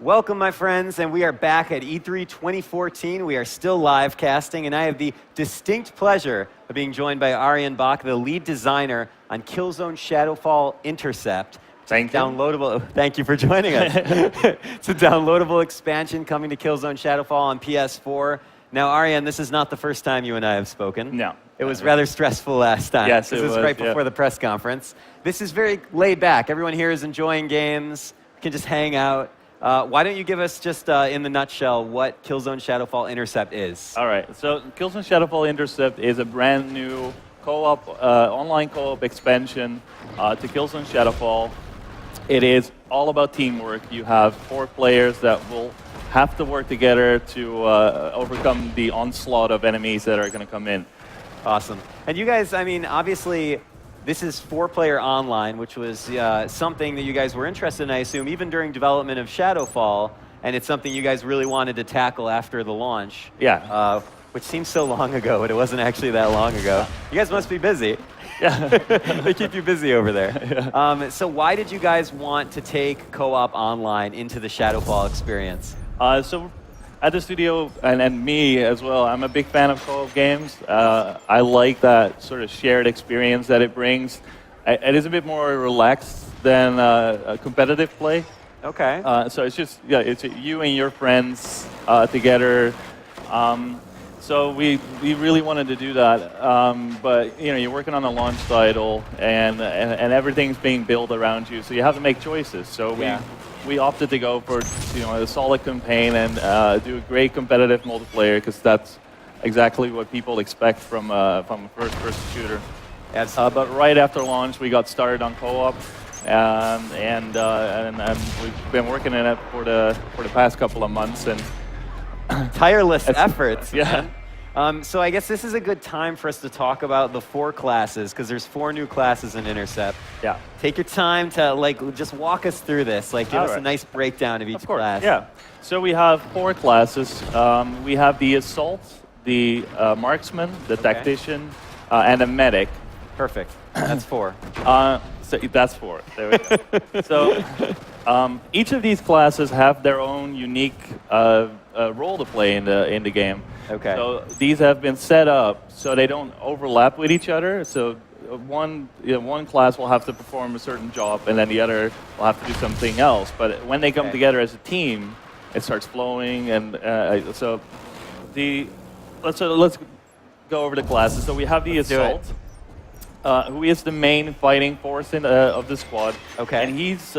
Welcome, my friends, and we are back at E3 2014. We are still live casting, and I have the distinct pleasure of being joined by Arjen Bach, the lead designer on Killzone Shadowfall Intercept. Thank you. Thank you for joining us. It's a downloadable expansion coming to Killzone Shadowfall on PS4. Now, Arjen, this is not the first time you and I have spoken. No. It was rather stressful last time. Yes, This is right before the press conference. This is very laid back. Everyone here is enjoying games, can just hang out. Why don't you give us just in the nutshell what Killzone Shadowfall Intercept is? All right. So Killzone Shadowfall Intercept is a brand new co-op, online co-op expansion to Killzone Shadowfall. It is all about teamwork. You have 4 players that will have to work together to overcome the onslaught of enemies that are going to come in. Awesome. And you guys, I mean, obviously, this is 4-player online, which was something that you guys were interested in, I assume, even during development of Shadowfall, and it's something you guys really wanted to tackle after the launch. Yeah. Which seems so long ago, but it wasn't actually that long ago. You guys must be busy. Yeah. They keep you busy over there. Yeah. So why did you guys want to take co-op online into the Shadowfall experience? So at the studio, and me as well, I'm a big fan of co-op games. I like that sort of shared experience that it brings. It is a bit more relaxed than a competitive play. Okay. So it's just, it's you and your friends together. So we really wanted to do that. But, you're working on a launch title, and everything's being built around you, so you have to make choices. So we opted to go for a solid campaign and do a great competitive multiplayer, because that's exactly what people expect from a first-person shooter. But right after launch, we got started on co-op, and we've been working in it for the past couple of months. And tireless efforts. Yeah. So I guess this is a good time for us to talk about the 4 classes, because there's 4 new classes in Intercept. Yeah. Take your time to just walk us through this. Give us a nice breakdown of each class. Yeah. So we have 4 classes. We have the Assault, the Marksman, the Tactician, and the Medic. Perfect. That's 4. So that's 4. There we go. So each of these classes have their own unique role to play in the game. Okay. So these have been set up so they don't overlap with each other. So one class will have to perform a certain job, and then the other will have to do something else. But when they come together as a team, it starts flowing. And let's go over the classes. So we have the Assault, who is the main fighting force of the squad. Okay. And he's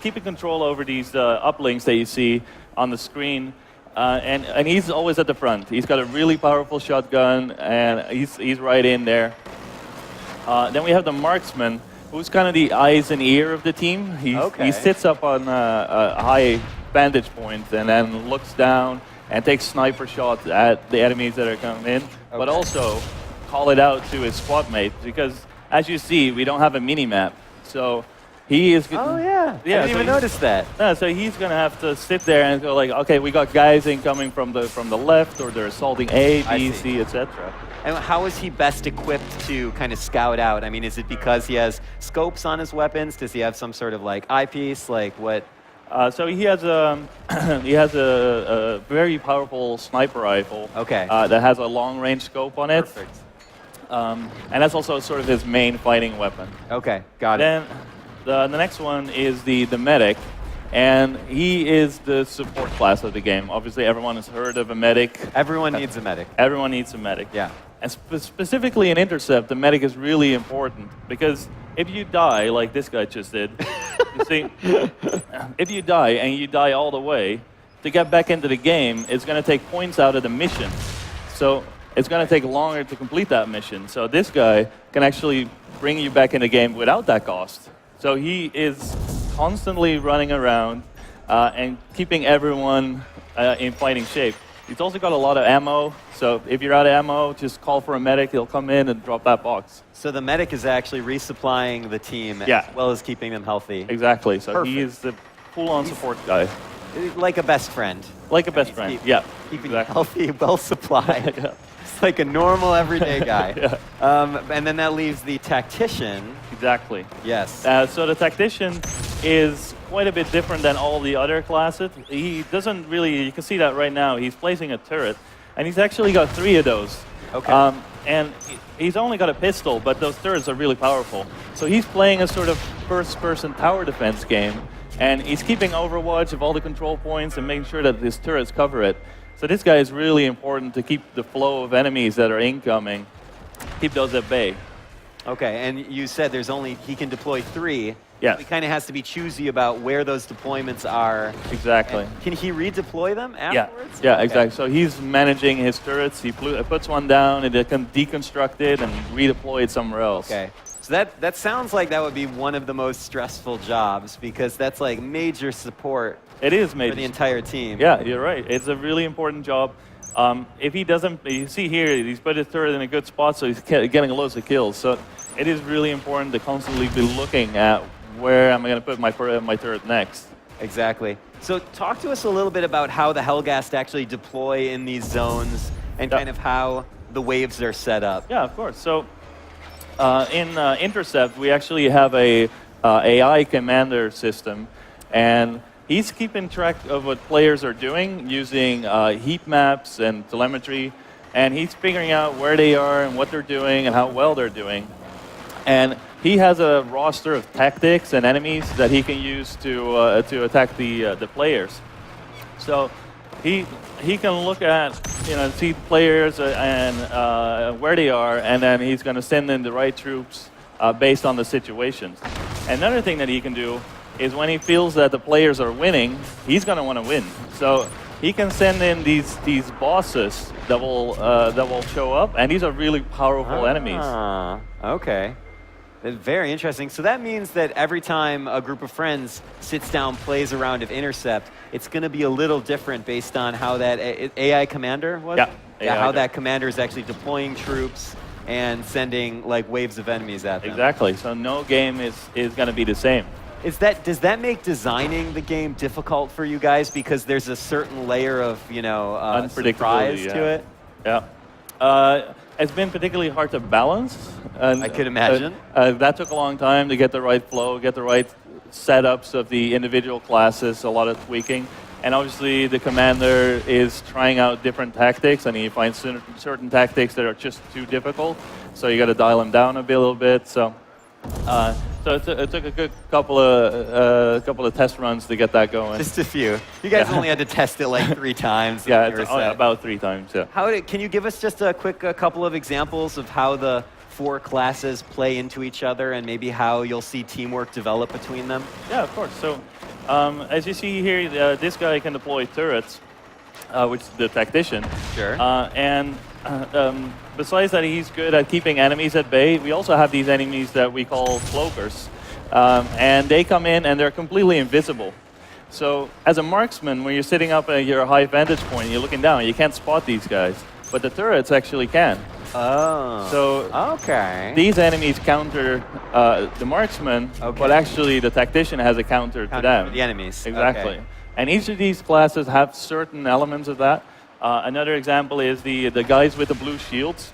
keeping control over these uplinks that you see on the screen. And he's always at the front. He's got a really powerful shotgun, and he's right in there. Then we have the Marksman, who's kind of the eyes and ear of the team. He sits up on a high vantage point and then looks down and takes sniper shots at the enemies that are coming in, but also call it out to his squad mates, because as you see, we don't have a mini-map. So he is... Oh, yeah. I didn't even notice that. So he's going to have to sit there and go like, okay, we got guys incoming from the left, or they're assaulting A, B, C, etc. And how is he best equipped to kind of scout out? I mean, is it because he has scopes on his weapons? Does he have some sort of eyepiece? What? So he has a very powerful sniper rifle. Okay. That has a long-range scope on it. Perfect. And that's also sort of his main fighting weapon. Okay, got it. Then the next one is the Medic, and he is the support class of the game. Obviously, everyone has heard of a Medic. Everyone needs a Medic. Everyone needs a Medic. Yeah. And specifically in Intercept, the Medic is really important, because if you die, like this guy just did, you see, if you die and you die all the way, to get back into the game, it's going to take points out of the mission. So it's going to take longer to complete that mission. So this guy can actually bring you back in the game without that cost. So he is constantly running around and keeping everyone in fighting shape. He's also got a lot of ammo, so if you're out of ammo, just call for a medic. He'll come in and drop that box. So the medic is actually resupplying the team as well as keeping them healthy. Exactly. So Perfect. he is the full-on support guy. Like a best friend. Like a best friend, yeah. Keeping healthy, well supplied. Yeah. It's like a normal, everyday guy. Yeah. And then that leaves the tactician. Exactly. Yes. So the tactician is quite a bit different than all the other classes. He doesn't really, you can see that right now, he's placing a turret, and he's actually got 3 of those. Okay. And he's only got a pistol, but those turrets are really powerful. So he's playing a sort of first-person tower defense game, and he's keeping overwatch of all the control points and making sure that his turrets cover it. So this guy is really important to keep the flow of enemies that are incoming, keep those at bay. Okay, and you said he can deploy 3. Yes. He kind of has to be choosy about where those deployments are. Exactly. And can he redeploy them afterwards? Yeah, Okay. exactly. So he's managing his turrets. He puts one down, and it can deconstruct it and redeploy it somewhere else. Okay. So that sounds like that would be one of the most stressful jobs, because that's like major support It is for major. the entire team. Yeah, you're right. It's a really important job. If he doesn't, you see here, he's put his turret in a good spot, so he's getting loads of kills. So it is really important to constantly be looking at where am I going to put my turret next. Exactly. So talk to us a little bit about how the Helghast actually deploy in these zones, and kind of how the waves are set up. Yeah, of course. So in Intercept, we actually have a AI commander system, and he's keeping track of what players are doing using heat maps and telemetry, and he's figuring out where they are and what they're doing and how well they're doing. And he has a roster of tactics and enemies that he can use to attack the players. So he can look at, see the players and where they are, and then he's going to send in the right troops based on the situations. Another thing that he can do is when he feels that the players are winning, he's going to want to win. So he can send in these bosses that will show up, and these are really powerful enemies. Okay. That's very interesting. So that means that every time a group of friends sits down, plays a round of Intercept, it's going to be a little different based on how that AI commander was? Yeah. How that commander is actually deploying troops and sending like waves of enemies at them. Exactly. So no game is going to be the same. Does that make designing the game difficult for you guys, because there's a certain layer of surprise to it? Yeah. It's been particularly hard to balance. I could imagine. That took a long time to get the right flow, get the right setups of the individual classes, a lot of tweaking. And obviously the commander is trying out different tactics, and he finds certain tactics that are just too difficult. So you got to dial them down a little bit. So it took a good couple of test runs to get that going. Just a few. You guys only had to test it like 3 times. Yeah, about 3 times. Yeah. Can you give us just a quick couple of examples of how the 4 classes play into each other, and maybe how you'll see teamwork develop between them? Yeah, of course. So as you see here, this guy can deploy turrets, which is the tactician. Sure. Besides that, he's good at keeping enemies at bay. We also have these enemies that we call cloakers. And they come in and they're completely invisible. So as a marksman, when you're sitting up at your high vantage point and you're looking down, you can't spot these guys. But the turrets actually can. Oh. So okay. These enemies counter the marksman, but actually the tactician has a counter to them. The enemies. Exactly. Okay. And each of these classes have certain elements of that. Another example is the guys with the blue shields.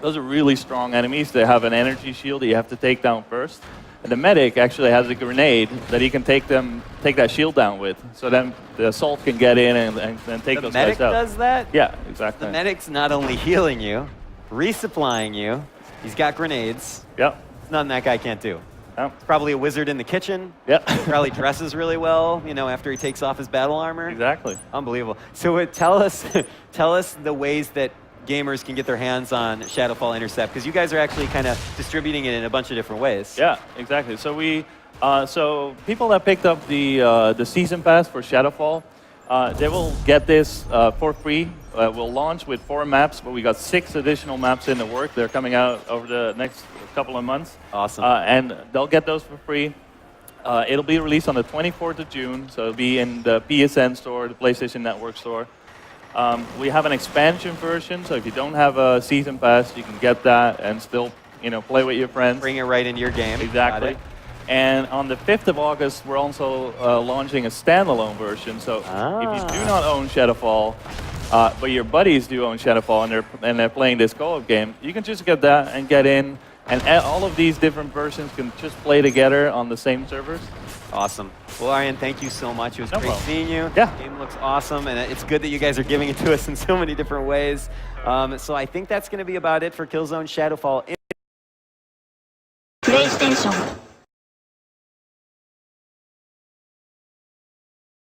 Those are really strong enemies. They have an energy shield that you have to take down first. And the medic actually has a grenade that he can take that shield down with. So then the assault can get in and take those guys out. The medic does that? Yeah, exactly. The medic's not only healing you, resupplying you, he's got grenades. Yep. It's nothing that guy can't do. Yep. He's probably a wizard in the kitchen. Yep. Probably dresses really well, after he takes off his battle armor. Exactly. Unbelievable. So tell us the ways that gamers can get their hands on Shadowfall Intercept, because you guys are actually kind of distributing it in a bunch of different ways. Yeah, exactly. So so people that picked up the season pass for Shadowfall, they will get this for free. We'll launch with 4 maps, but we got 6 additional maps in the work. They're coming out over the next couple of months. Awesome. And they'll get those for free. It'll be released on the 24th of June, so it'll be in the PSN store, the PlayStation Network store. We have an expansion version, so if you don't have a season pass, you can get that and still, play with your friends. Bring it right into your game. Exactly. And on the 5th of August, we're also launching a standalone version. So if you do not own Shadowfall, but your buddies do own Shadowfall and they're playing this co-op game, you can just get that and get in. And all of these different versions can just play together on the same servers. Awesome. Well, Aryan, thank you so much. It was No great problem. seeing you. Yeah. The game looks awesome, and it's good that you guys are giving it to us in so many different ways. So I think that's going to be about it for Killzone Shadowfall. PlayStation